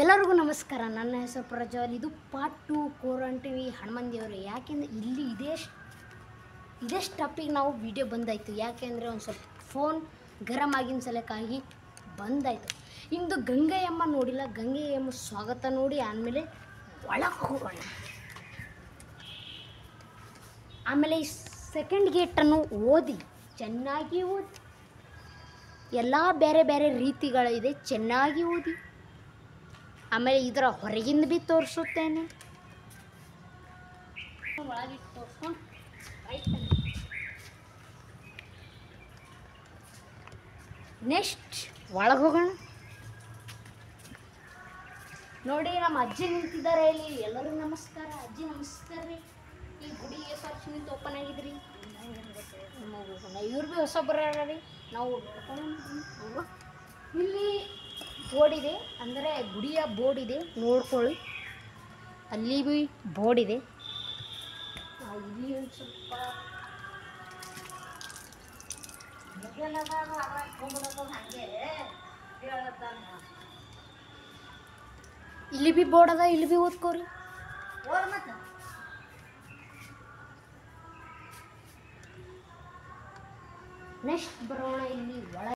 ಎಲ್ಲರಿಗೂ ನಮಸ್ಕಾರ. ನನ್ನ ಹೆಸರು ಪ್ರಜ್ವಲ್. ಇದು ಪಾರ್ಟ್ 2 ಕೋರನ್ ಟಿವಿ ಹನುಮಂದಿಯವರು. ಯಾಕೆಂದರೆ ಇಲ್ಲಿ ಇದೇ ಟಾಪಿಕ್ ನಾವು ವಿಡಿಯೋ ಬಂದಾಯಿತು. ಯಾಕೆಂದರೆ ಒಂದು ಸ್ವಲ್ಪ ಫೋನ್ ಗರಂ ಆಗಿನ ಸಲಕ್ಕಾಗಿ ಬಂದಾಯಿತು. ಇಂದು ಗಂಗೆಯಮ್ಮ ನೋಡಿಲ್ಲ, ಗಂಗೆಯಮ್ಮ ಸ್ವಾಗತ ನೋಡಿ ಆದಮೇಲೆ ಒಳಗೆ ಹೋಗೋಣ. ಆಮೇಲೆ ಈ ಸೆಕೆಂಡ್ ಗೇಟನ್ನು ಚೆನ್ನಾಗಿ ಓದಿ. ಎಲ್ಲ ಬೇರೆ ಬೇರೆ ರೀತಿಗಳಿದೆ, ಚೆನ್ನಾಗಿ ಓದಿ. ಆಮೇಲೆ ಇದರ ಹೊರಗಿಂದ ಭೀ ತೋರಿಸುತ್ತೇನೆ. ಒಳಗಿಟ್ಟು ತೋರಿಸ್ಕೊಂಡು ನೆಕ್ಸ್ಟ್ ಒಳಗೆ ಹೋಗೋಣ. ನೋಡಿ, ನಮ್ಮ ಅಜ್ಜಿ ನಿಂತಿದ್ದಾರೆ ಇಲ್ಲಿ. ಎಲ್ಲರಿಗೂ ನಮಸ್ಕಾರ. ಅಜ್ಜಿ ನಮಸ್ಕಾರ ರೀ. ಈ ಗುಡಿ ಎಷ್ಟು ವರ್ಷ ನಿಂತು ಓಪನ್ ಆಗಿದ್ರಿ? ಇವ್ರು ಭೀ ಹೊಸಬ್ರ ರೀ. ನಾವು ಇಲ್ಲಿ ಬೋರ್ಡ್ ಇದೆ, ಅಂದರೆ ಗುಡಿಯ ಬೋರ್ಡ್ ಇದೆ, ನೋಡ್ಕೊಳ್ಳಿ. ಅಲ್ಲಿ ಭೀ ಬೋರ್ಡ್ ಇದೆ. ಇಲ್ಲಿ ಒಂದು ಸ್ವಲ್ಪ ಇಲ್ಲಿ ಭೀ ಬೋರ್ಡ್ ಅದ, ಇಲ್ಲಿ ಭೀ ಓದ್ಕೋರಿ. ನೆಕ್ಸ್ಟ್ ಬರೋಣ ಇಲ್ಲಿ ಒಳಗೆ.